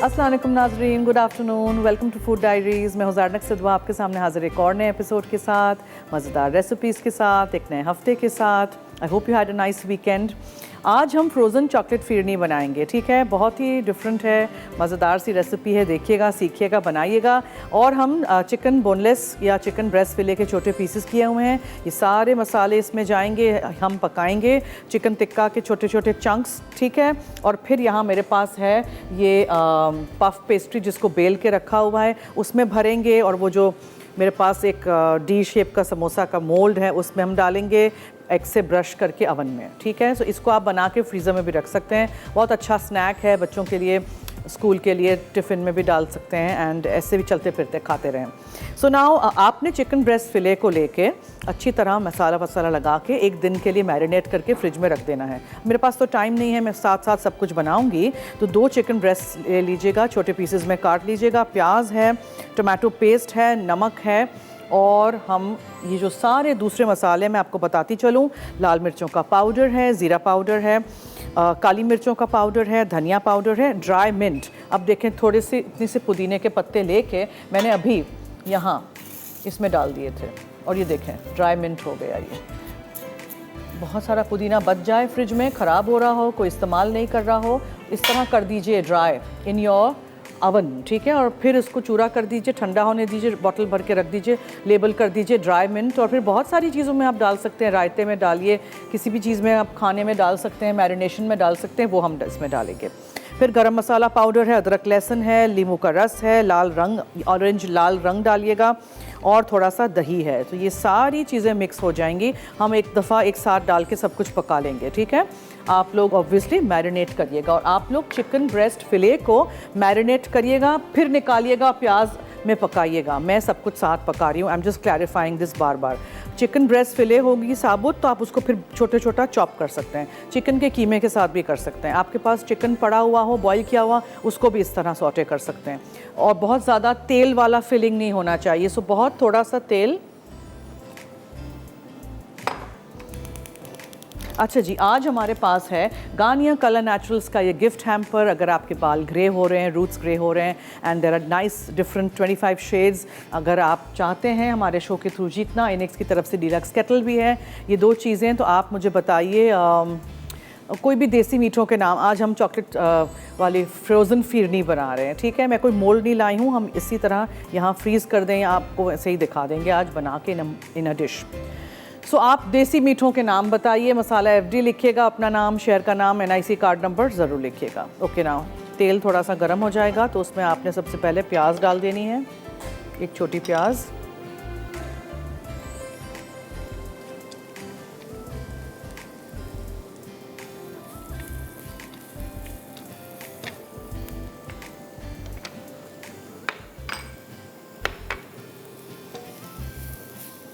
अस्सलाम वालेकुम नाज़रीन, good afternoon, welcome to food diaries. मैं हुज़ारनक सिद्वा आपके सामने हाज़िर एक और नए एपिसोड के साथ, मज़ेदार रेसिपीज़ के साथ, एक नए हफ्ते के साथ। I hope you had a nice weekend. आज हम फ्रोज़न चॉकलेट फिरनी बनाएंगे, ठीक है। बहुत ही डिफरेंट है, मज़ेदार सी रेसिपी है। देखिएगा, सीखिएगा, बनाइएगा। और हम चिकन बोनलेस या चिकन ब्रेस्ट फिले के छोटे पीसेस किए हुए हैं। ये सारे मसाले इसमें जाएंगे, हम पकाएंगे चिकन टिक्का के छोटे छोटे चंक्स, ठीक है। और फिर यहाँ मेरे पास है ये पफ पेस्ट्री जिसको बेल के रखा हुआ है, उसमें भरेंगे। और वो जो मेरे पास एक डी शेप का समोसा का मोल्ड है, उसमें हम डालेंगे एग से ब्रश करके अवन में, ठीक है। सो इसको आप बना के फ्रीज़र में भी रख सकते हैं। बहुत अच्छा स्नैक है बच्चों के लिए, स्कूल के लिए टिफ़िन में भी डाल सकते हैं एंड ऐसे भी चलते फिरते खाते रहें। सो नाउ आपने चिकन ब्रेस्ट फिले को लेके अच्छी तरह मसाला वसाला लगा के एक दिन के लिए मैरिनेट करके फ्रिज में रख देना है। मेरे पास तो टाइम नहीं है, मैं साथ साथ सब कुछ बनाऊंगी। तो 2 चिकन ब्रेस्ट ले लीजिएगा, छोटे पीसेस में काट लीजिएगा। प्याज है, टोमेटो पेस्ट है, नमक है, और हम ये जो सारे दूसरे मसाले मैं आपको बताती चलूँ, लाल मिर्चों का पाउडर है, ज़ीरा पाउडर है, काली मिर्चों का पाउडर है, धनिया पाउडर है, ड्राई मिंट। अब देखें, थोड़े से इतने से पुदीने के पत्ते लेके मैंने अभी यहाँ इसमें डाल दिए थे, और ये देखें ड्राई मिंट हो गया। ये बहुत सारा पुदीना बच जाए, फ्रिज में ख़राब हो रहा हो, कोई इस्तेमाल नहीं कर रहा हो, इस तरह कर दीजिए ड्राई इन योर अवन, ठीक है। और फिर इसको चूरा कर दीजिए, ठंडा होने दीजिए, बॉटल भर के रख दीजिए, लेबल कर दीजिए ड्राई मिंट। और फिर बहुत सारी चीज़ों में आप डाल सकते हैं, रायते में डालिए, किसी भी चीज़ में आप खाने में डाल सकते हैं, मैरिनेशन में डाल सकते हैं, वो हम इसमें डालेंगे। फिर गरम मसाला पाउडर है, अदरक लहसुन है, नींबू का रस है, लाल रंग, ऑरेंज लाल रंग डालिएगा, और थोड़ा सा दही है। तो ये सारी चीज़ें मिक्स हो जाएंगी। हम एक दफ़ा एक साथ डाल के सब कुछ पका लेंगे, ठीक है। आप लोग ऑब्वियसली मैरिनेट करिएगा, और आप लोग चिकन ब्रेस्ट फिले को मैरिनेट करिएगा, फिर निकालिएगा, प्याज में पकाइएगा। मैं सब कुछ साथ पका रही हूँ, I am just clarifying this बार बार। चिकन ब्रेस्ट फिले होगी साबुत, तो आप उसको फिर छोटे छोटा चॉप कर सकते हैं। चिकन के कीमे के साथ भी कर सकते हैं। आपके पास चिकन पड़ा हुआ हो, बॉईल किया हुआ, उसको भी इस तरह सौटे कर सकते हैं। और बहुत ज़्यादा तेल वाला फिलिंग नहीं होना चाहिए, सो बहुत थोड़ा सा तेल। अच्छा जी, आज हमारे पास है गार्नियर कलर नेचुरल्स का ये गिफ्ट हैम्पर। अगर आपके बाल ग्रे हो रहे हैं, रूट्स ग्रे हो रहे हैं, and there are nice different 25 shades, अगर आप चाहते हैं हमारे शो के थ्रू जीतना, इनेक्स की तरफ से डीलक्स केटल भी है, ये 2 चीज़ें। तो आप मुझे बताइए कोई भी देसी मीठों के नाम। आज हम चॉकलेट वाली फ्रोज़न फिरनी बना रहे हैं, ठीक है। मैं कोई मोल्ड नहीं लाई हूँ, हम इसी तरह यहाँ फ्रीज़ कर दें, आपको ऐसे ही दिखा देंगे आज बना के इन अ डिश। सो आप देसी मीठों के नाम बताइए, मसाला FD लिखिएगा, अपना नाम, शहर का नाम, NIC कार्ड नंबर ज़रूर लिखिएगा। ओके ना, तेल थोड़ा सा गर्म हो जाएगा तो उसमें आपने सबसे पहले प्याज डाल देनी है, एक छोटी प्याज।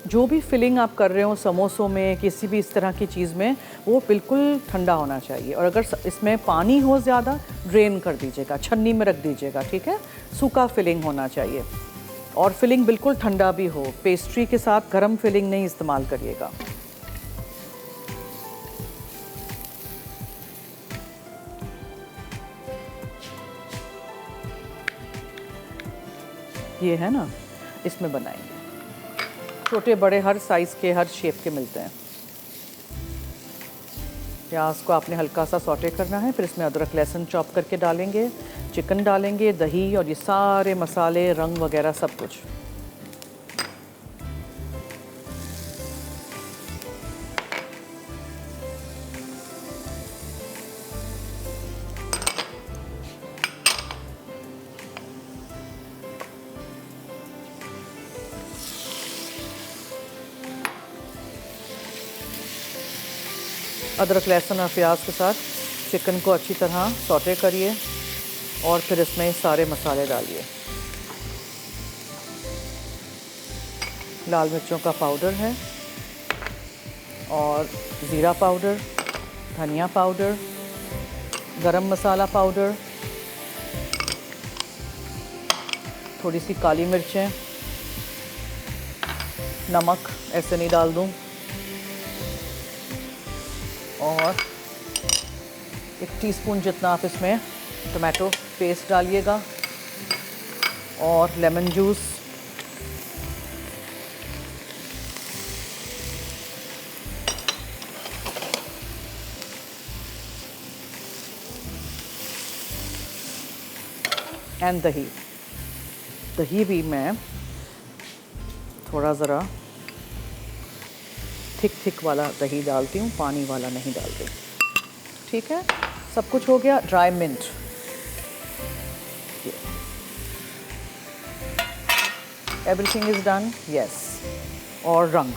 जो भी फिलिंग आप कर रहे हो समोसों में, किसी भी इस तरह की चीज़ में, वो बिल्कुल ठंडा होना चाहिए। और अगर इसमें पानी हो ज़्यादा, ड्रेन कर दीजिएगा, छन्नी में रख दीजिएगा, ठीक है। सूखा फिलिंग होना चाहिए, और फिलिंग बिल्कुल ठंडा भी हो। पेस्ट्री के साथ गर्म फिलिंग नहीं इस्तेमाल करिएगा। ये है ना, इसमें बनाएंगे। छोटे बड़े हर साइज़ के, हर शेप के मिलते हैं। प्याज को आपने हल्का सा सौटे करना है, फिर इसमें अदरक लहसुन चॉप करके डालेंगे, चिकन डालेंगे, दही, और ये सारे मसाले, रंग वगैरह सब कुछ। अदरक लहसुन और प्याज के साथ चिकन को अच्छी तरह सौटे करिए, और फिर इसमें सारे मसाले डालिए। लाल मिर्चों का पाउडर है, और ज़ीरा पाउडर, धनिया पाउडर, गरम मसाला पाउडर, थोड़ी सी काली मिर्चें, नमक ऐसे नहीं डाल दूँ, और 1 टीस्पून जितना आप इसमें टोमेटो पेस्ट डालिएगा और लेमन जूस। एंड दही। दही भी मैं थोड़ा ज़रा थिक वाला दही डालती हूँ, पानी वाला नहीं डालती। ठीक है, सब कुछ हो गया। Dry mint, everything is done. Yes, और रंग।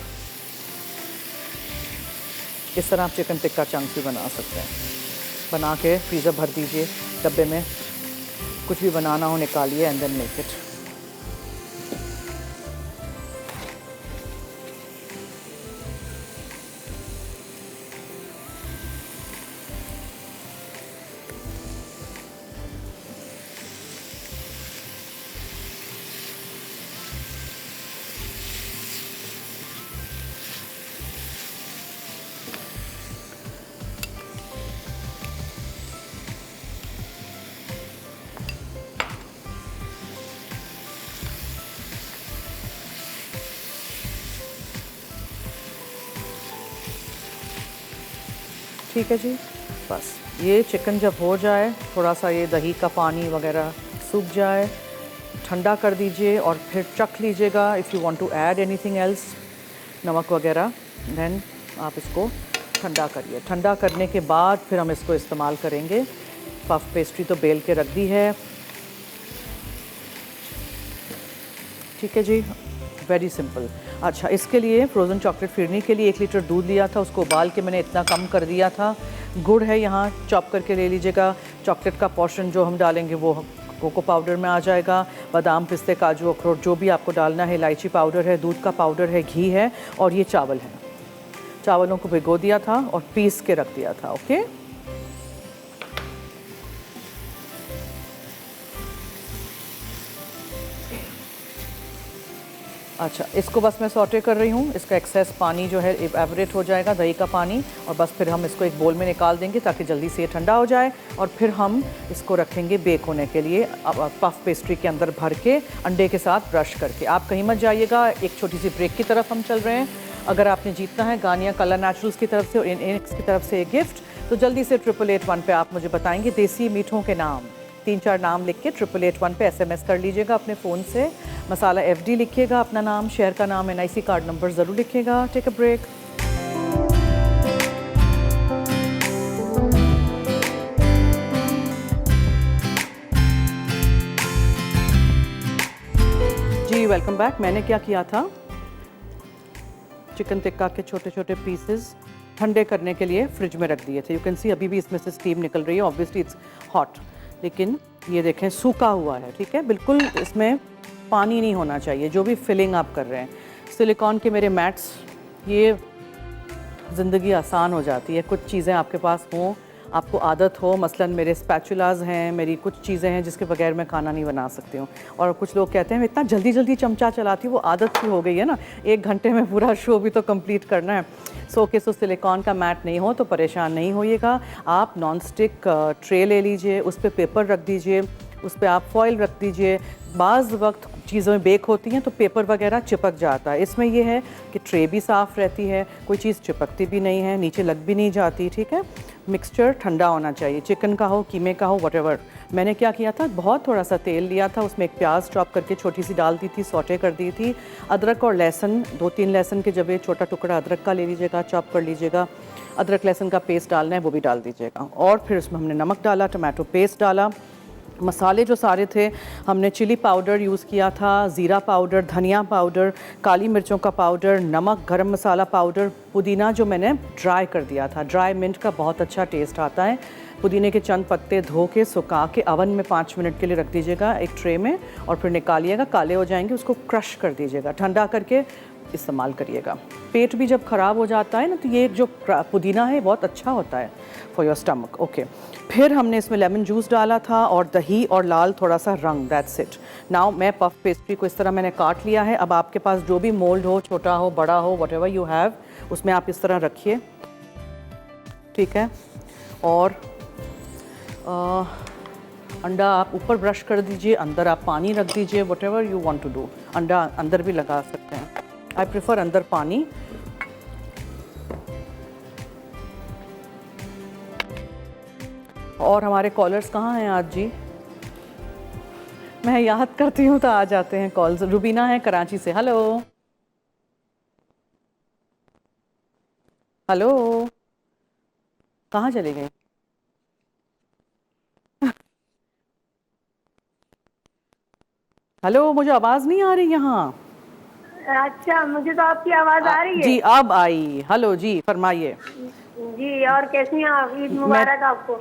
इस तरह आप चिकन टिक्का चंक्स भी बना सकते हैं। बना के फ्रीज़र भर दीजिए डब्बे में, कुछ भी बनाना हो निकालिए एंड देन मेक इट। ठीक है जी, बस ये चिकन जब हो जाए, थोड़ा सा ये दही का पानी वगैरह सूख जाए, ठंडा कर दीजिए और फिर चख लीजिएगा। If you want to add anything else, नमक वगैरह, देन आप इसको ठंडा करिए। ठंडा करने के बाद फिर हम इसको इस्तेमाल करेंगे। पफ पेस्ट्री तो बेल के रख दी है। ठीक है जी, वेरी सिंपल। अच्छा, इसके लिए फ्रोज़न चॉकलेट फिरनी के लिए 1 लीटर दूध लिया था, उसको उबाल के मैंने इतना कम कर दिया था। गुड़ है यहाँ, चॉप करके ले लीजिएगा। चॉकलेट का पोर्शन जो हम डालेंगे वो कोको पाउडर में आ जाएगा। बादाम, पिस्ते, काजू, अखरोट जो भी आपको डालना है। इलायची पाउडर है, दूध का पाउडर है, घी है और ये चावल है। चावलों को भिगो दिया था और पीस के रख दिया था। ओके, अच्छा, इसको बस मैं सॉटे कर रही हूँ। इसका एक्सेस पानी जो है एवरेट हो जाएगा, दही का पानी, और बस फिर हम इसको एक बोल में निकाल देंगे ताकि जल्दी से ये ठंडा हो जाए। और फिर हम इसको रखेंगे बेक होने के लिए पफ पेस्ट्री के अंदर भर के, अंडे के साथ ब्रश करके। आप कहीं मत जाइएगा, एक छोटी सी ब्रेक की तरफ हम चल रहे हैं। अगर आपने जीतना है गानिया कलर नेचुरल्स की तरफ से और इनएक्स की तरफ से एक गिफ्ट, तो जल्दी से 8881 पे आप मुझे बताएंगे देसी मीठों के नाम, 3-4 नाम लिख के 8881 पे SMS कर लीजिएगा अपने फ़ोन से। मसाला FD लिखिएगा अपना नाम, शहर का नाम, NIC कार्ड नंबर ज़रूर लिखिएगा। Take a break. जी, वेलकम बैक। मैंने क्या किया था, चिकन टिक्का के छोटे छोटे पीसेस ठंडे करने के लिए फ्रिज में रख दिए थे। यू कैन सी अभी भी इसमें से स्टीम निकल रही है। ऑब्वियसली इट्स हॉट, लेकिन ये देखें सूखा हुआ है। ठीक है, बिल्कुल इसमें पानी नहीं होना चाहिए जो भी फिलिंग आप कर रहे हैं। सिलिकॉन के मेरे मैट्स, ये ज़िंदगी आसान हो जाती है। कुछ चीज़ें आपके पास हों, आपको आदत हो। मसलन मेरे स्पैचुलाज हैं, मेरी कुछ चीज़ें हैं जिसके बगैर मैं खाना नहीं बना सकती हूँ। और कुछ लोग कहते हैं मैं इतना जल्दी जल्दी चमचा चलाती हूँ, वो आदत सी हो गई है ना, 1 घंटे में पूरा शो भी तो कंप्लीट करना है। सो के सो सिलिकॉन का मैट नहीं हो तो परेशान नहीं होइएगा। आप नॉन स्टिक ट्रे ले लीजिए, उस पर पेपर रख दीजिए, उस पर आप फॉइल रख दीजिए। बाज़ वक्त चीज़ों में बेक होती हैं तो पेपर वगैरह चिपक जाता है। इसमें यह है कि ट्रे भी साफ़ रहती है, कोई चीज़ चिपकती भी नहीं है, नीचे लग भी नहीं जाती। ठीक है, मिक्सचर ठंडा होना चाहिए, चिकन का हो, कीमे का हो, व्हाटएवर। मैंने क्या किया था, बहुत थोड़ा सा तेल लिया था, उसमें एक प्याज चॉप करके छोटी सी डाल दी थी, सौटे कर दी थी। अदरक और लहसुन, 2-3 लहसुन के जब छोटा टुकड़ा अदरक का ले लीजिएगा, चॉप कर लीजिएगा। अदरक लहसुन का पेस्ट डालना है वो भी डाल दीजिएगा। और फिर उसमें हमने नमक डाला, टमाटो पेस्ट डाला। मसाले जो सारे थे, हमने चिली पाउडर यूज़ किया था, ज़ीरा पाउडर, धनिया पाउडर, काली मिर्चों का पाउडर, नमक, गरम मसाला पाउडर, पुदीना जो मैंने ड्राई कर दिया था। ड्राई मिंट का बहुत अच्छा टेस्ट आता है। पुदीने के चंद पत्ते धो के सुखा के अवन में 5 मिनट के लिए रख दीजिएगा एक ट्रे में, और फिर निकालिएगा, काले हो जाएंगे, उसको क्रश कर दीजिएगा, ठंडा करके इस्तेमाल करिएगा। पेट भी जब ख़राब हो जाता है ना, तो ये जो पुदीना है बहुत अच्छा होता है फॉर योर स्टमक। ओके, फिर हमने इसमें लेमन जूस डाला था और दही और लाल थोड़ा सा रंग। That's it. नाउ मैं पफ पेस्ट्री को इस तरह मैंने काट लिया है। अब आपके पास जो भी मोल्ड हो, छोटा हो, बड़ा हो, व्हाटएवर यू हैव, उसमें आप इस तरह रखिए। ठीक है, और अंडा आप ऊपर ब्रश कर दीजिए, अंदर आप पानी रख दीजिए, whatever you want to do. अंडा अंदर भी लगा सकते हैं, आई प्रेफर अंदर पानी। और हमारे कॉलर्स कहाँ हैं आज जी? मैं याद करती हूँ तो आ जाते हैं कॉल्स। रुबीना है कराची से, हेलो हेलो, कहाँ चले गए? हेलो, मुझे आवाज़ नहीं आ रही यहाँ। अच्छा, मुझे तो आपकी आवाज आ रही है जी अब आई। हेलो जी, फरमाइए। जी। और कैसी हैं आप? ईद मैं मुबारक आपको।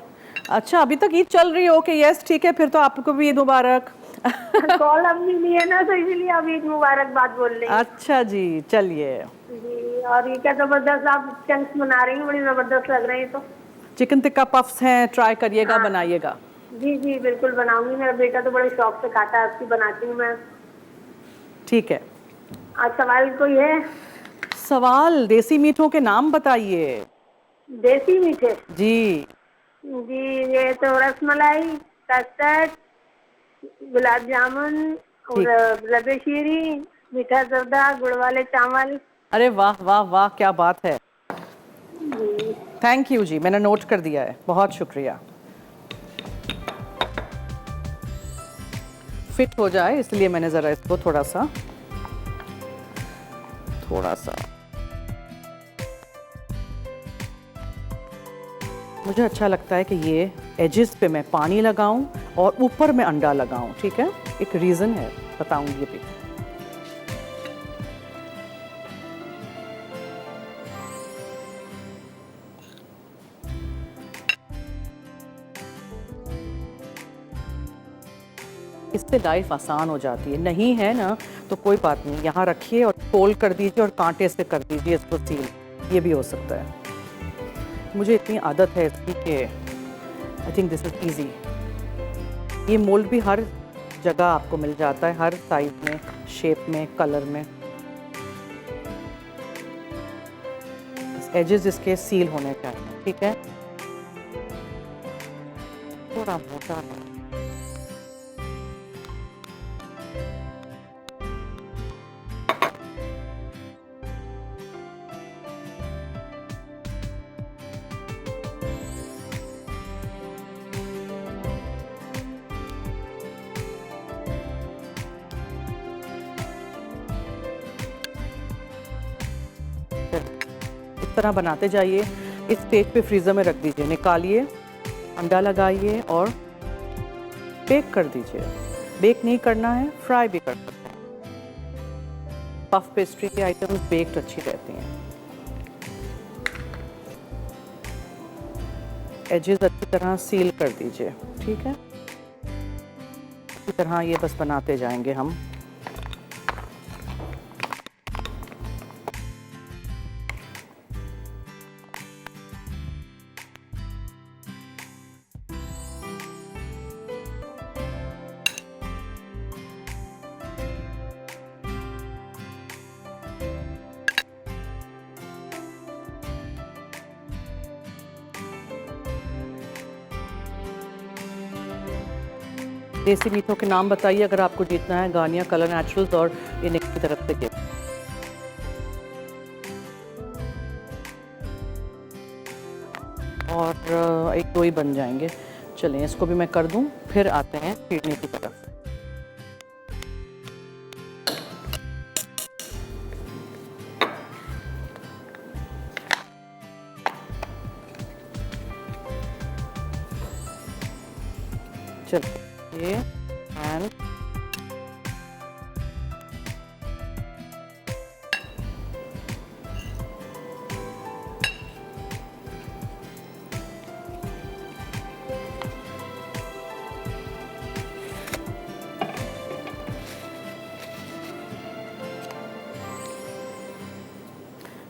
अच्छा, अभी तक ईद चल रही है? ओके, यस ठीक है, फिर तो आपको भी ईद मुबारक। कॉल अब नहीं ली है ना, तो इसलिए आप ईद मुबारक बात बोल रही हैं। अच्छा जी, चलिए। जी। और ये क्या जबरदस्त आप चंक्स बना रही हैं, बड़ी जबरदस्त लग रही है। तो चिकन टिक्का पफ्स हैं, ट्राई करिएगा, हाँ बनाइएगा। जी जी, बिल्कुल बनाऊंगी। मेरा बेटा तो बड़े शौक से खाता है, आपकी बनाती हूँ मैं। ठीक है। आज सवाल कोई है? सवाल, देसी मीठों के नाम बताइए। देसी मीठे? जी। जी, ये तो रसमलाई, कस्टर्ड, गुलाब जामुन और ठीक। रबे शीरी, मीठा जर्दा, गुड़ वाले चावल। अरे वाह वाह वाह, क्या बात है। जी। थैंक यू जी, मैंने नोट कर दिया है, बहुत शुक्रिया। फिट हो जाए इसलिए मैंने ज़रा इसको थोड़ा सा मुझे अच्छा लगता है कि ये एजेस पे मैं पानी लगाऊं और ऊपर में अंडा लगाऊं। ठीक है, एक रीज़न है, बताऊंगी भी। इससे लाइफ आसान हो जाती है। नहीं है ना तो कोई बात नहीं, यहाँ रखिए और फोल्ड कर दीजिए और कांटे से कर दीजिए इसको सील, ये भी हो सकता है। मुझे इतनी आदत है इसकी कि I think this is easy. ये मोल्ड भी हर जगह आपको मिल जाता है, हर साइज में, शेप में, कलर में। एजेस इसके सील होने चाहिए। ठीक है, थोड़ा मोटा है। इस तरह बनाते जाइए। इस स्टेज पे फ्रीज़र में रख दीजिए, निकालिए, अंडा लगाइए और बेक कर दीजिए। बेक नहीं करना है, फ्राई भी कर सकते हैं। पफ पेस्ट्री के आइटम्स बेक्ड अच्छी रहती हैं। एजेस अच्छी तरह सील कर दीजिए। ठीक है, इसी तरह ये बस बनाते जाएंगे हम। देसी मीठों के नाम बताइए अगर आपको जीतना है। गानिया, कलर नेचुरल्स और ये निक की तरफ से गिफ्ट। और एक दो ही बन जाएंगे। चलें, इसको भी मैं कर दूं, फिर आते हैं फिरनी की तरफ। चलिए, एंड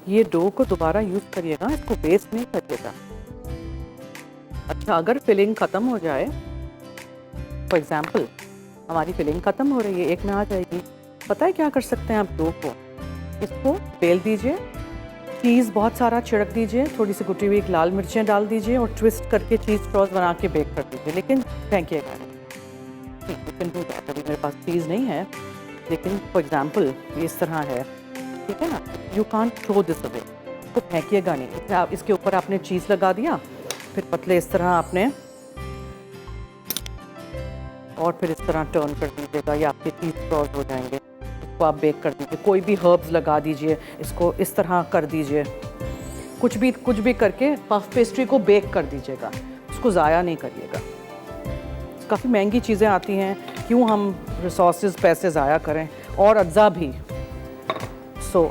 ये डो को दोबारा यूज़ करिएगा, इसको वेस्ट नहीं करिएगा। अच्छा, अगर फिलिंग ख़त्म हो जाए, फॉर एग्ज़ाम्पल हमारी फिलिंग ख़त्म हो रही है, एक में आ जाएगी, पता है क्या कर सकते हैं आप? डो को, इसको बेल दीजिए, चीज़ बहुत सारा छिड़क दीजिए, थोड़ी सी कुटी हुई लाल मिर्चें डाल दीजिए और ट्विस्ट करके चीज़ स्ट्रॉस बना के बेक कर दीजिए, लेकिन फेंकिएगा नहीं। You can do that. अभी मेरे पास चीज़ नहीं है, लेकिन फॉर एग्जाम्पल ये इस तरह है, ठीक है ना, you can't throw this away, तो फेंकिएगा नहीं। आप इसके ऊपर आपने चीज़ लगा दिया, फिर पतले इस तरह आपने, और फिर इस तरह टर्न कर दीजिएगा, ये आपके चीज़ क्रॉस हो जाएंगे। इसको आप बेक कर दीजिए, कोई भी हर्ब्स लगा दीजिए, इसको इस तरह कर दीजिए, कुछ भी करके पफ पेस्ट्री को बेक कर दीजिएगा, उसको ज़ाया नहीं करिएगा। काफ़ी महंगी चीज़ें आती हैं, क्यों हम रिसोर्सेज पैसे ज़ाया करें, और अज्जा भी। सो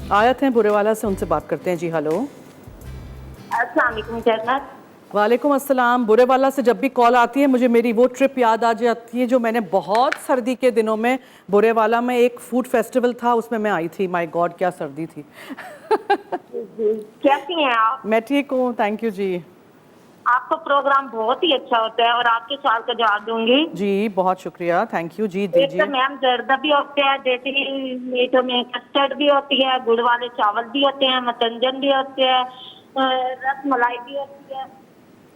आयत हैं बुरेवाला से, उनसे बात करते हैं। जी हेलो। अस्सलाम वालेकुम जन्नत। वालेकुम अस्सलाम। बुरेवाला से जब भी कॉल आती है मुझे मेरी वो ट्रिप याद आ जाती है जो मैंने बहुत सर्दी के दिनों में, बुरेवाला में एक फूड फेस्टिवल था, उसमें मैं आई थी। माय गॉड क्या सर्दी थी। कैसी हैं आप? मैं ठीक हूँ, थैंक यू जी। आपका प्रोग्राम बहुत ही अच्छा होता है और आपके सवाल का जवाब दूंगी जी बहुत शुक्रिया, थैंक यू जी, एक दीजिए। तो मैम जर्दा भी होते हैं, देसी मीठों में कस्टर्ड भी होती है, गुड़ वाले चावल भी होते हैं, मतंजन भी होते हैं, रस मलाई भी होती है,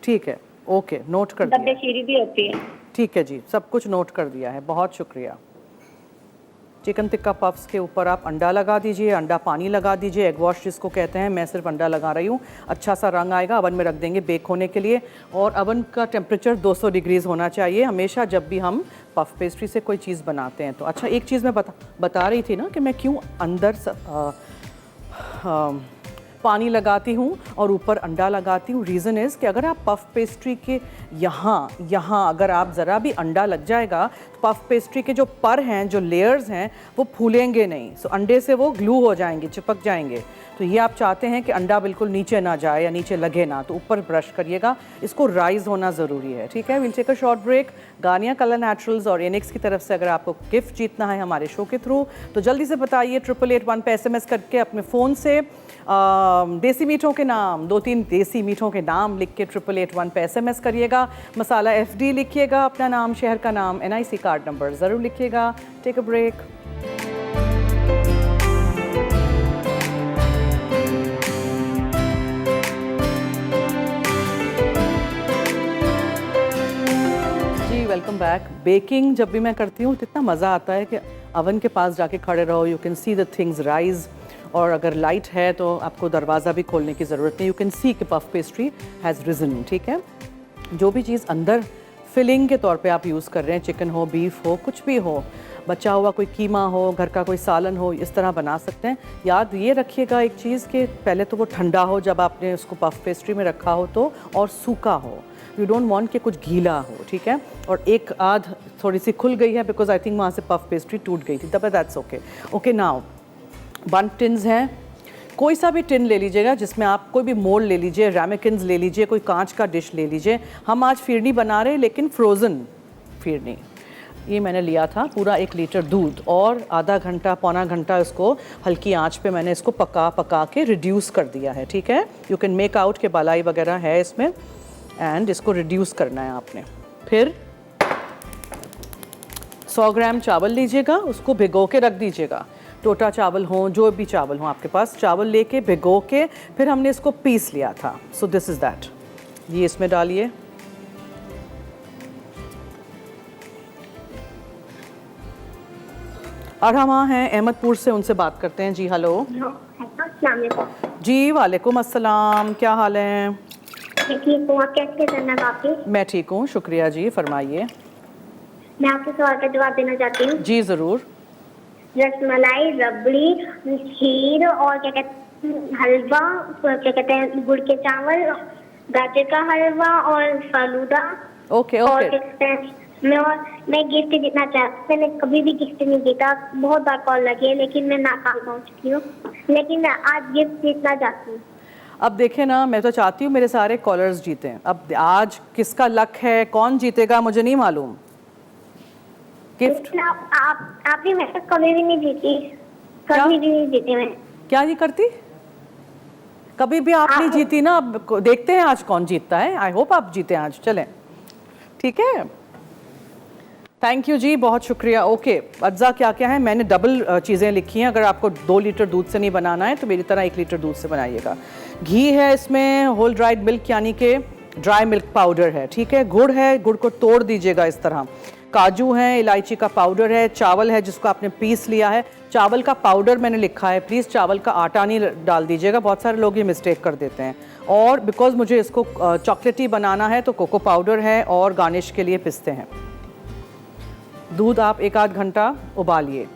ठीक है, ओके, नोट कर डब्बे दिया। शीरी भी होती है। ठीक है जी, सब कुछ नोट कर दिया है, बहुत शुक्रिया। चिकन टिक्का पफ्स के ऊपर आप अंडा लगा दीजिए, अंडा पानी लगा दीजिए, एग वॉश जिसको कहते हैं, मैं सिर्फ अंडा लगा रही हूँ। अच्छा सा रंग आएगा, अवन में रख देंगे बेक होने के लिए, और अवन का टेम्परेचर 200 डिग्रीज होना चाहिए हमेशा जब भी हम पफ पेस्ट्री से कोई चीज़ बनाते हैं। तो अच्छा, एक चीज़ मैं बता रही थी ना कि मैं क्यों अंदर पानी लगाती हूँ और ऊपर अंडा लगाती हूँ। रीज़न इज़ कि अगर आप पफ पेस्ट्री के यहाँ अगर आप ज़रा भी अंडा लग जाएगा तो पफ पेस्ट्री के जो पर हैं, जो लेयर्स हैं, वो फूलेंगे नहीं। सो अंडे से वो ग्लू हो जाएंगे, चिपक जाएंगे। तो ये आप चाहते हैं कि अंडा बिल्कुल नीचे ना जाए या नीचे लगे ना, तो ऊपर ब्रश करिएगा। इसको राइज होना ज़रूरी है, ठीक है। Will take a short break. Garnier colour naturals और एनेक्स की तरफ से अगर आपको गिफ्ट जीतना है हमारे शो के थ्रू, तो जल्दी से बताइए 8881 पे SMS करके अपने फ़ोन से देसी मीठों के नाम, 2-3 देसी मीठों के नाम लिख के 8881 पे SMS करिएगा। मसाला FD लिखिएगा, अपना नाम, शहर का नाम, NIC कार्ड नंबर ज़रूर लिखिएगा। Take a break. जी वेलकम बैक। बेकिंग जब भी मैं करती हूँ तो इतना मज़ा आता है कि अवन के पास जाके खड़े रहो, you can see the things rise, और अगर लाइट है तो आपको दरवाज़ा भी खोलने की ज़रूरत नहीं, यू कैन सी कि पफ पेस्ट्री हैज़ रिजन, ठीक है। जो भी चीज़ अंदर फिलिंग के तौर पे आप यूज़ कर रहे हैं, चिकन हो, बीफ हो, कुछ भी हो, बचा हुआ कोई कीमा हो, घर का कोई सालन हो, इस तरह बना सकते हैं। याद ये रखिएगा एक चीज़ कि पहले तो वो ठंडा हो जब आपने उसको पफ पेस्ट्री में रखा हो तो, और सूखा हो। यू डोंट वांट कि कुछ गीला हो, ठीक है। और एक आध थोड़ी सी खुल गई है बिकॉज आई थिंक वहाँ से पफ पेस्ट्री टूट गई थी, तब दैट्स ओके। ओके, नाउ बन टिन्स हैं, कोई सा भी टिन ले लीजिएगा जिसमें आप कोई भी मोल्ड ले लीजिए, रैमेकिन्स ले लीजिए, कोई कांच का डिश ले लीजिए। हम आज फिरनी बना रहे हैं लेकिन फ्रोज़न फिरनी। ये मैंने लिया था पूरा 1 लीटर दूध और आधा घंटा पौना घंटा इसको हल्की आंच पे मैंने इसको पका के रिड्यूस कर दिया है, ठीक है। यू कैन मेक आउट के बालाई वगैरह है इसमें, एंड इसको रिड्यूस करना है आपने। फिर 100 ग्राम चावल लीजिएगा, उसको भिगो के रख दीजिएगा। टोटा चावल हो, जो भी चावल हो आपके पास, चावल लेके भिगो के फिर हमने इसको पीस लिया था। So this is that. ये इसमें डालिए। और हम वहाँ हैं अहमदपुर से, उनसे बात करते हैं। जी हेलो। जी वालेकुम अस्सलाम, क्या हाल है? ठीक हूँ, कैसे करना आपकी? मैं ठीक हूँ, शुक्रिया जी, फरमाइए। मैं आपके सवाल का जवाब देना चाहती हूँ। जी ज़रूर। रसमलाई, रबड़ी, खीर और क्या कहते हैं हलवा, क्या कहते हैं गुड़ के चावल, गाजर का हलवा और फालूदा। ओके और ओके। क्या कहते हैं मैं गिफ्ट जीतना चाहती, मैंने कभी भी गिफ्ट नहीं जीता, बहुत बार कॉल लगी है लेकिन मैं नाकाम हो चुकी हूँ, लेकिन आज गिफ्ट जीतना चाहती हूँ। अब देखें ना, मैं तो चाहती हूँ मेरे सारे कॉलर्स जीतें। अब आज किसका लक है, कौन जीतेगा मुझे नहीं मालूम। गिफ्ट आप भी, मैं कभी भी नहीं जीती, कभी भी नहीं जीती मैं। क्या नहीं करती? कभी भी आप नहीं जीती ना, अब देखते हैं आज कौन जीतता है। आई होप आप जीते आज। चलें, ठीक है, थैंक यू जी, बहुत शुक्रिया। ओके, अज्जा क्या क्या है, मैंने डबल चीज़ें लिखी हैं। अगर आपको 2 लीटर दूध से नहीं बनाना है तो मेरी तरह 1 लीटर दूध से बनाइएगा। घी है इसमें, होल ड्राइड मिल्क यानी कि ड्राई मिल्क पाउडर है, ठीक है। गुड़ है, गुड़ को तोड़ दीजिएगा इस तरह। काजू है, इलायची का पाउडर है, चावल है जिसको आपने पीस लिया है। चावल का पाउडर मैंने लिखा है, प्लीज़ चावल का आटा नहीं डाल दीजिएगा, बहुत सारे लोग ये मिस्टेक कर देते हैं। और बिकॉज मुझे इसको चॉकलेटी बनाना है तो कोको पाउडर है और गार्निश के लिए पिस्ते हैं। दूध आप 1 आध घंटा उबालिए।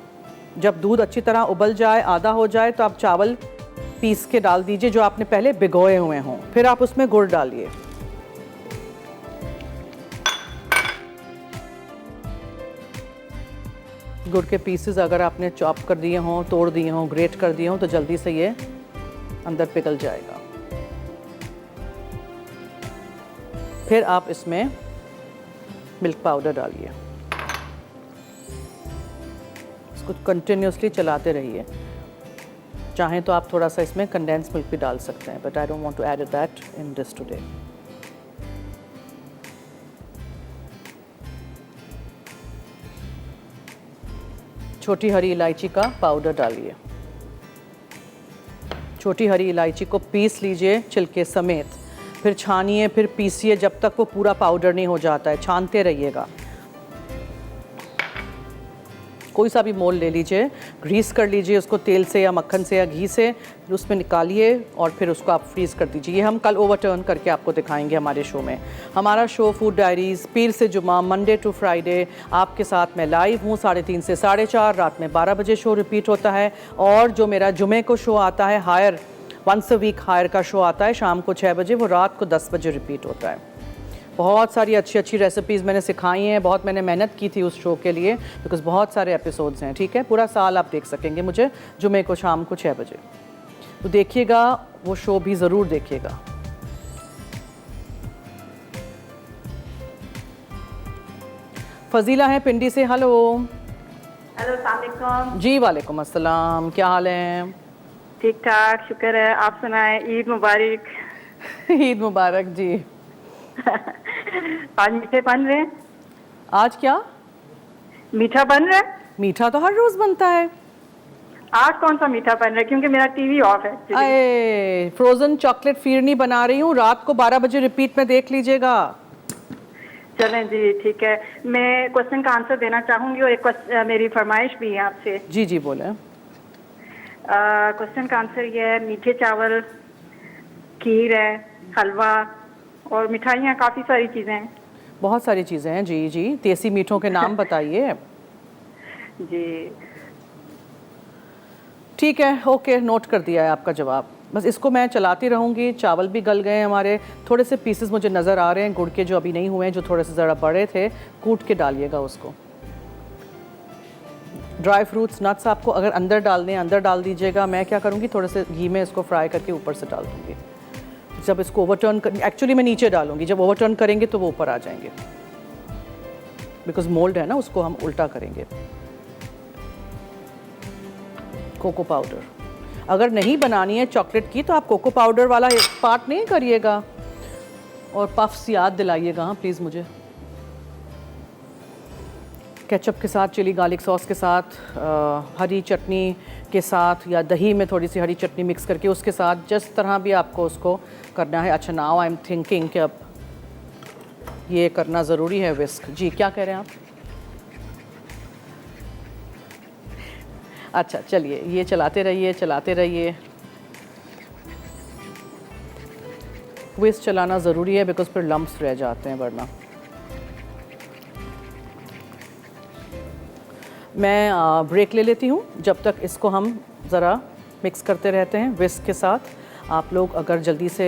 जब दूध अच्छी तरह उबल जाए, आधा हो जाए, तो आप चावल पीस के डाल दीजिए जो आपने पहले भिगोए हुए हों। फिर आप उसमें गुड़ डालिए। गुड़ के पीसेस अगर आपने चॉप कर दिए हों, तोड़ दिए हों, ग्रेट कर दिए हों तो जल्दी से ये अंदर पिघल जाएगा। फिर आप इसमें मिल्क पाउडर डालिए। इसको कंटिन्यूसली चलाते रहिए। चाहें तो आप थोड़ा सा इसमें कंडेंस मिल्क भी डाल सकते हैं, but I don't want to add that in this today. छोटी हरी इलायची का पाउडर डालिए। छोटी हरी इलायची को पीस लीजिए छिलके समेत, फिर छानिए, फिर पीसिए जब तक वो पूरा पाउडर नहीं हो जाता है। छानते रहिएगा। कोई सा भी मोल ले लीजिए, ग्रीस कर लीजिए उसको तेल से या मक्खन से या घी से, फिर उसमें निकालिए और फिर उसको आप फ्रीज़ कर दीजिए। ये हम कल ओवरटर्न करके आपको दिखाएंगे हमारे शो में। हमारा शो फूड डायरीज़ पीर से जुमा, मंडे टू फ्राइडे आपके साथ मैं लाइव हूँ 3:30 से 4:30। रात में 12 बजे शो रिपीट होता है। और जो मेरा जुमे को शो आता है, हायर वंस अ वीक हायर का शो आता है शाम को 6 बजे, वो रात को 10 बजे रिपीट होता है। बहुत सारी अच्छी अच्छी रेसिपीज़ मैंने सिखाई हैं, बहुत मैंने मेहनत की थी उस शो के लिए, बिकॉज़ बहुत सारे एपिसोड्स हैं, ठीक है। पूरा साल आप देख सकेंगे मुझे जुमे को शाम को 6 बजे। तो देखिएगा, वो शो भी ज़रूर देखिएगा। फजीला है पिंडी से। हेलो हेलो, अस्सलाम वालेकुम। जी वालेकुम अस्सलाम, क्या हाल है? ठीक ठाक, शुक्र है। आप सुनाएं, ईद मुबारक। ईद मुबारक जी। आज मीठे बन रहे हैं? आज क्या मीठा बन रहा है? मीठा तो हर रोज़ बनता है। आज कौन सा मीठा बन रहा है? क्योंकि मेरा टीवी ऑफ है। अरे फ्रोजन चॉकलेट फिरनी बना रही हूँ, रात को 12 बजे रिपीट में देख लीजिएगा। चलें जी, ठीक है। मैं क्वेश्चन का आंसर देना चाहूंगी और एक मेरी फरमाइश भी है आपसे। जी जी बोले। क्वेश्चन का आंसर ये है, मीठे चावल, खीर है, हलवा और मिठाइयाँ, काफ़ी सारी चीज़ें हैं। बहुत सारी चीज़ें हैं जी जी। देसी मीठों के नाम बताइए। जी ठीक है, ओके, नोट कर दिया है आपका जवाब। बस इसको मैं चलाती रहूँगी। चावल भी गल गए हमारे, थोड़े से पीसेस मुझे नज़र आ रहे हैं गुड़ के जो अभी नहीं हुए हैं, जो थोड़े से ज़रा बड़े थे। कूट के डालिएगा उसको। ड्राई फ्रूट्स, नट्स आपको अगर अंदर डालने हैं अंदर डाल दीजिएगा। मैं क्या करूँगी, थोड़े से घी में इसको फ्राई करके ऊपर से डाल दूँगी। जब इसको ओवरटर्न एक्चुअली मैं नीचे डालूँगी, जब ओवरटर्न करेंगे तो वो ऊपर आ जाएंगे, बिकॉज मोल्ड है ना, उसको हम उल्टा करेंगे। कोको पाउडर, अगर नहीं बनानी है चॉकलेट की तो आप कोको पाउडर वाला पार्ट नहीं करिएगा। और पफ्स याद दिलाइएगा हाँ प्लीज़ मुझे। केचप के साथ, चिली गार्लिक सॉस के साथ, हरी चटनी के साथ या दही में थोड़ी सी हरी चटनी मिक्स करके उसके साथ, जिस तरह भी आपको उसको करना है। अच्छा, नाउ आई एम थिंकिंग कि अब ये करना ज़रूरी है विस्क। जी क्या कह रहे हैं आप? अच्छा चलिए, ये चलाते रहिए चलाते रहिए। विस्क चलाना ज़रूरी है बिकॉज फिर लम्प्स रह जाते हैं वरना। मैं ब्रेक ले लेती हूँ, जब तक इसको हम ज़रा मिक्स करते रहते हैं विस्क के साथ। आप लोग अगर जल्दी से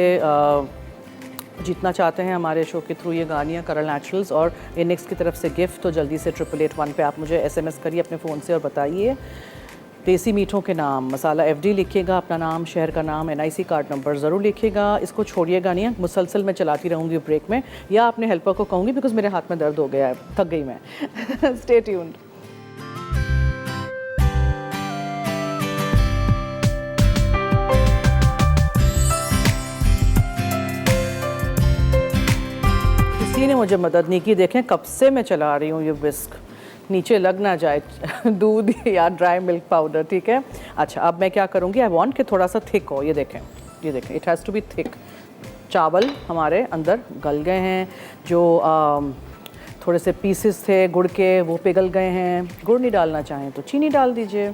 जीतना चाहते हैं हमारे शो के थ्रू ये गानियाँ करल नेचुरल्स और इनिक्स की तरफ से गिफ्ट, तो जल्दी से 8881 पे आप मुझे SMS करिए अपने फ़ोन से और बताइए देसी मीठों के नाम। मसाला FD लिखिएगा, अपना नाम, शहर का नाम, NIC कार्ड नंबर ज़रूर लिखिएगा। इसको छोड़िएगा नहीं, मुसलसल मैं चलाती रहूँगी ब्रेक में, या अपने हेल्पर को कहूँगी बिकॉज मेरे हाथ में दर्द हो गया है, थक गई मैं। Stay tuned. किसी ने मुझे मदद नहीं की। देखें कब से मैं चला रही हूँ ये विस्क, नीचे लग ना जाए दूध या ड्राई मिल्क पाउडर, ठीक है। अच्छा अब मैं क्या करूँगी, आई वांट कि थोड़ा सा थिक हो। ये देखें it has to be thick. चावल हमारे अंदर गल गए हैं, जो थोड़े से पीसेस थे गुड़ के वो पिघल गए हैं। गुड़ नहीं डालना चाहें तो चीनी डाल दीजिए,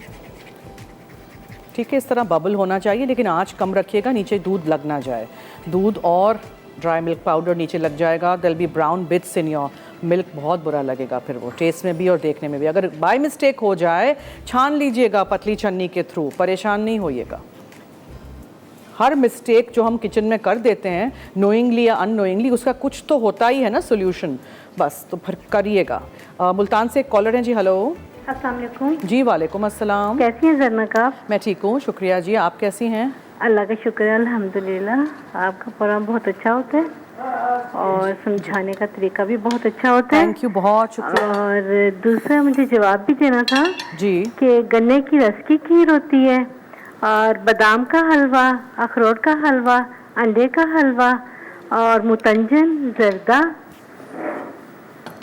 ठीक है। इस तरह बबल होना चाहिए, लेकिन आँच कम रखिएगा, नीचे दूध लग ना जाए। दूध और ड्राई मिल्क पाउडर नीचे लग जाएगा, there be brown bits in your milk, बहुत बुरा लगेगा फिर वो टेस्ट में भी और देखने में भी। अगर बाय मिस्टेक हो जाए छान लीजिएगा पतली छन्नी के थ्रू, परेशान नहीं होइएगा। हर मिस्टेक जो हम किचन में कर देते हैं नोइंगली या अननोइंगली, उसका कुछ तो होता ही है ना सोल्यूशन, बस तो फिर करिएगा। मुल्तान से एक कॉलर हैं जी। हेलो अस्सलाम वालेकुम। जी वालेकुम अस्सलाम। कैसी हैं जरनक आप? मैं ठीक हूँ, शुक्रिया जी। आप कैसी हैं? अल्लाह का शुक्र है, अल्हम्दुलिल्लाह। आपका प्रोग्राम बहुत अच्छा होता है और समझाने का तरीका भी बहुत अच्छा होता है। थैंक यू, बहुत शुक्रिया। और दूसरा मुझे जवाब भी देना था जी कि गन्ने की रस की खीर होती है और बादाम का हलवा, अखरोट का हलवा, अंडे का हलवा और मुतंजन, जर्दा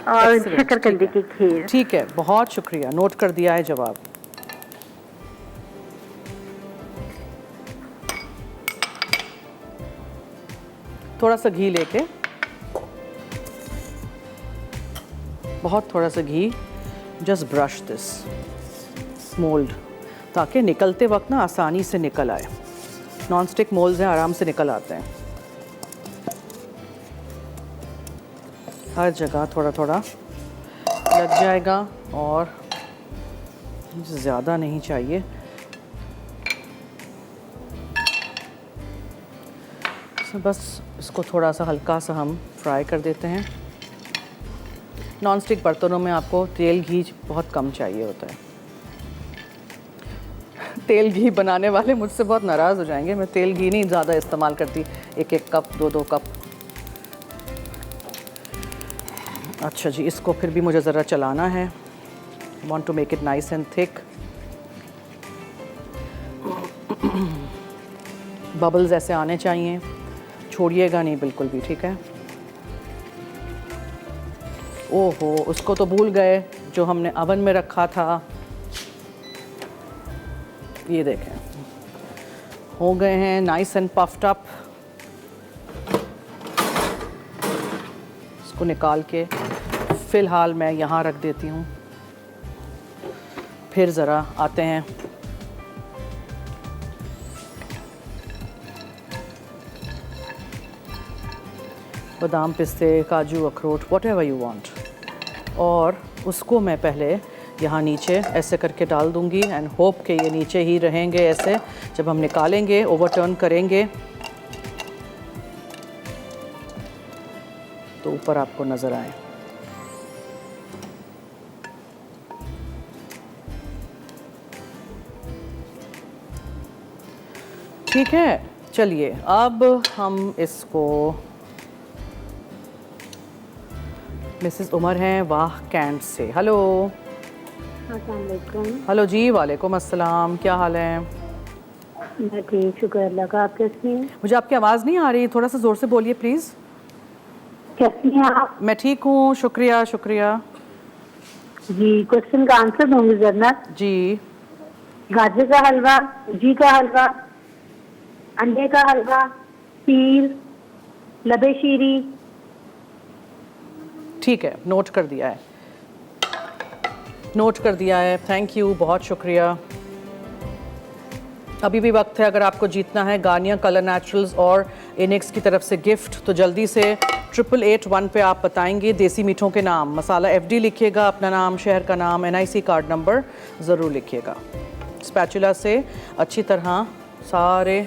और Excellent, शकरकंदी ठीक की खीर। ठीक है, बहुत शुक्रिया, नोट कर दिया है जवाब। थोड़ा सा घी लेके, बहुत थोड़ा सा घी, जस्ट ब्रश दिस मोल्ड, ताकि निकलते वक्त ना आसानी से निकल आए। नॉन स्टिक मोल्ड्स हैं, आराम से निकल आते हैं। हर जगह थोड़ा थोड़ा लग जाएगा और ज़्यादा नहीं चाहिए। बस इसको थोड़ा सा हल्का सा हम फ्राई कर देते हैं। नॉन स्टिक बर्तनों में आपको तेल घी बहुत कम चाहिए होता है। तेल घी बनाने वाले मुझसे बहुत नाराज़ हो जाएंगे, मैं तेल घी नहीं ज़्यादा इस्तेमाल करती, एक एक कप, दो कप। अच्छा जी, इसको फिर भी मुझे ज़रा चलाना है। Want to make it nice and thick. Bubbles ऐसे आने चाहिए, छोड़िएगा नहीं बिल्कुल भी, ठीक है। ओहो, उसको तो भूल गए जो हमने अवन में रखा था। ये देखें हो गए हैं नाइस एंड पफ्ड अप। इसको निकाल के फ़िलहाल मैं यहाँ रख देती हूँ। फिर ज़रा आते हैं बादाम, पिस्ते, काजू, अखरोट, व्हाटएवर यू वांट, और उसको मैं पहले यहाँ नीचे ऐसे करके डाल दूँगी एंड होप कि ये नीचे ही रहेंगे ऐसे। जब हम निकालेंगे, ओवरटर्न करेंगे तो ऊपर आपको नज़र आए। ठीक है, चलिए अब हम इसको, मिसेस उमर हैं वाह कैंट से। हेलो। अस्सलाम वालेकुम। हेलो जी, वालेकुम अस्सलाम, क्या हाल है? मैं ठीक, शुक्र अल्लाह का। आप कैसी हैं? मुझे आपकी आवाज़ नहीं आ रही, थोड़ा सा ज़ोर से बोलिए प्लीज़। कैसी हैं आप? मैं ठीक हूँ, शुक्रिया शुक्रिया। जी, क्वेश्चन का आंसर दूंगी जरनक। जी गाजर का हलवा, सूजी का हलवा, अंडे का हलवा, खीर, लबे शीरी। ठीक है, नोट कर दिया है, नोट कर दिया है। थैंक यू, बहुत शुक्रिया। अभी भी वक्त है, अगर आपको जीतना है गार्नियर कलर नेचुरल्स और इनिक्स की तरफ से गिफ्ट, तो जल्दी से 8881 पे आप बताएंगे देसी मीठों के नाम। मसाला FD लिखिएगा, अपना नाम, शहर का नाम, NIC कार्ड नंबर ज़रूर लिखिएगा। स्पैचुला से अच्छी तरह सारे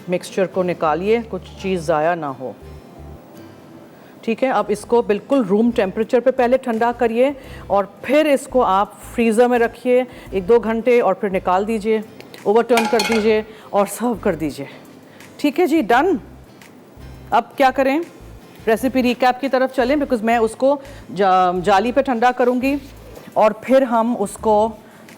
मिक्सचर को निकालिए, कुछ चीज़ ज़ाया ना हो। ठीक है, अब इसको बिल्कुल रूम टेम्परेचर पे पहले ठंडा करिए और फिर इसको आप फ्रीज़र में रखिए 1-2 घंटे और फिर निकाल दीजिए, ओवरटर्न कर दीजिए और सर्व कर दीजिए। ठीक है जी, डन। अब क्या करें, रेसिपी रिकैप की तरफ चलें, बिकॉज़ मैं उसको जाली पे ठंडा करूँगी और फिर हम उसको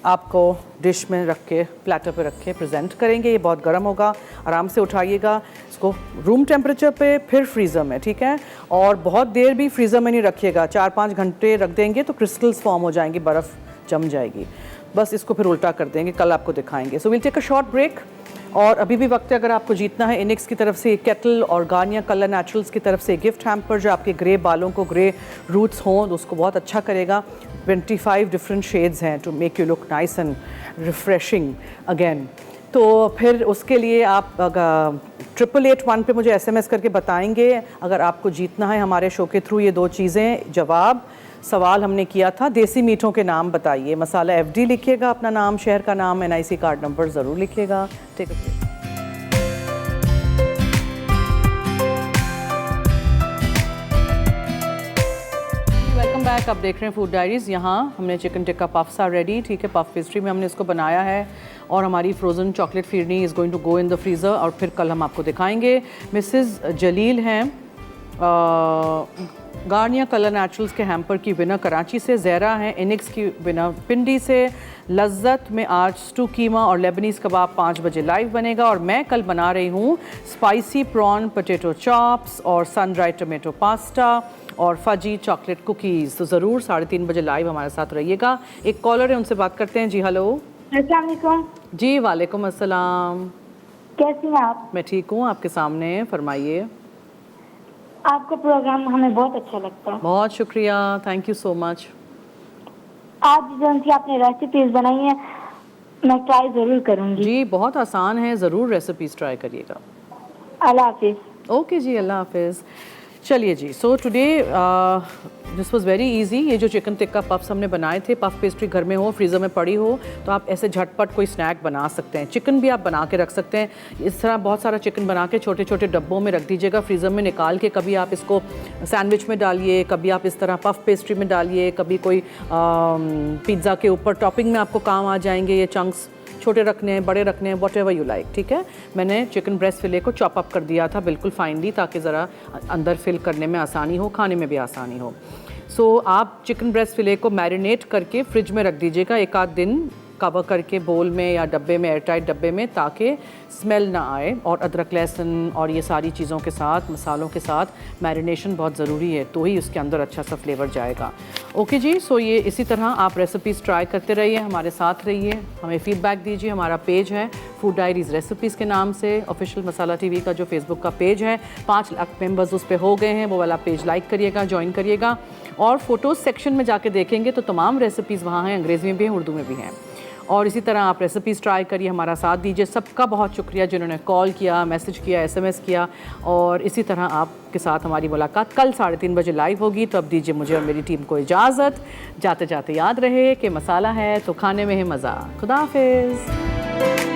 आपको डिश में रख के, प्लेटर पे रख के प्रेजेंट करेंगे। ये बहुत गर्म होगा, आराम से उठाइएगा। इसको रूम टेम्परेचर पे, फिर फ्रीज़र में, ठीक है। और बहुत देर भी फ्रीज़र में नहीं रखिएगा, 4-5 घंटे रख देंगे तो क्रिस्टल्स फॉर्म हो जाएंगी, बर्फ़ जम जाएगी। बस इसको फिर उल्टा कर देंगे, कल आपको दिखाएंगे। So will take a short break. और अभी भी वक्त है, अगर आपको जीतना है, इनिक्स की तरफ से केटल और गार्नियर कलर नेचुरल्स की तरफ से गिफ्ट हैम्पर, जो आपके ग्रे बालों को, ग्रे रूट्स हों तो उसको बहुत अच्छा करेगा। 25 डिफरेंट शेड्स हैं to make you look nice and refreshing again. तो फिर उसके लिए आप 8881 पे मुझे SMS करके बताएंगे अगर आपको जीतना है हमारे शो के थ्रू ये 2 चीज़ें। जवाब सवाल हमने किया था, देसी मीठों के नाम बताइए। मसाला FD लिखिएगा, अपना नाम, शहर का नाम, NIC कार्ड नंबर ज़रूर लिखिएगा। ठीक है, वेलकम बैक। आप देख रहे हैं फूड डायरीज़। यहाँ हमने chicken tikka puffs are ready, ठीक है। पफ पेस्ट्री में हमने इसको बनाया है और हमारी frozen chocolate phirni is going to go in the freezer और फिर कल हम आपको दिखाएंगे। मिसेस जलील हैं गार्नियर कलर नेचुरल्स के हैम्पर की विनर कराची से, ज़हरा हैं इनिक्स की विनर पिंडी से, लज्जत में आज स्टू कीमा और लेबनीज़ कबाब 5 बजे लाइव बनेगा और मैं कल बना रही हूँ स्पाइसी प्रॉन पोटैटो चॉप्स और सन ड्राइड टमेटो पास्ता और फजी चॉकलेट कुकीज़। तो ज़रूर 3:30 बजे लाइव हमारे साथ रहिएगा। एक कॉलर है, उनसे बात करते हैं। जी हेलो। अस्सलाम वालेकुम। जी वालेकुम अस्सलाम। कैसी हैं आप? मैं ठीक हूँ, आपके सामने, फरमाइए। आपका प्रोग्राम हमें बहुत अच्छा लगता है। बहुत शुक्रिया, थैंक यू सो मच। आज जो सी आपने रेसिपीज बनाई हैं मैं ट्राई ज़रूर करूँगी। जी बहुत आसान है, ज़रूर रेसिपीज़ ट्राई करिएगा। अल्लाह हाफिज़। ओके जी, अल्लाह हाफिज़। चलिए जी, so today this was very easy. ये जो चिकन टिक्का पफ्स हमने बनाए थे, पफ पेस्ट्री घर में हो, फ्रीज़र में पड़ी हो, तो आप ऐसे झटपट कोई स्नैक बना सकते हैं। चिकन भी आप बना के रख सकते हैं। इस तरह बहुत सारा चिकन बना के छोटे छोटे डब्बों में रख दीजिएगा, फ्रीज़र में निकाल के कभी आप इसको सैंडविच में डालिए, कभी आप इस तरह पफ पेस्ट्री में डालिए, कभी कोई पिज़्ज़ा के ऊपर टॉपिंग में आपको काम आ जाएंगे ये चंक्स। छोटे रखने हैं, बड़े रखने हैं, वॉट एवर यू लाइक, ठीक है। मैंने चिकन ब्रेस्ट फिले को चॉप अप कर दिया था बिल्कुल फाइनली, ताकि ज़रा अंदर फिल करने में आसानी हो, खाने में भी आसानी हो। सो आप चिकन ब्रेस्ट फिले को मैरिनेट करके फ्रिज में रख दीजिएगा 1 आध दिन, कवर करके बोल में या डब्बे में, एयरटाइट डब्बे में, ताकि स्मेल ना आए। और अदरक लहसुन और ये सारी चीज़ों के साथ, मसालों के साथ मैरिनेशन बहुत ज़रूरी है, तो ही उसके अंदर अच्छा सा फ्लेवर जाएगा। ओके जी, सो ये इसी तरह आप रेसिपीज़ ट्राई करते रहिए, हमारे साथ रहिए, हमें फ़ीडबैक दीजिए। हमारा पेज है फूड डायरीज़ रेसिपीज़ के नाम से, ऑफिशियल मसाला TV का जो फेसबुक का पेज है, 5 लाख मेंबर्स उस पर हो गए हैं, वो वाला पेज लाइक करिएगा, ज्वाइन करिएगा। और फ़ोटोज़ सेक्शन में जाके देखेंगे तो तमाम रेसिपीज़ वहाँ हैं, अंग्रेज़ी में भी हैं, उर्दू में भी हैं। और इसी तरह आप रेसिपीज़ ट्राई करिए, हमारा साथ दीजिए। सबका बहुत शुक्रिया जिन्होंने कॉल किया, मैसेज किया, SMS किया। और इसी तरह आपके साथ हमारी मुलाकात कल 3:30 बजे लाइव होगी। तो अब दीजिए मुझे और मेरी टीम को इजाज़त। जाते जाते याद रहे कि मसाला है तो खाने में है मज़ा। खुदा हाफिज़।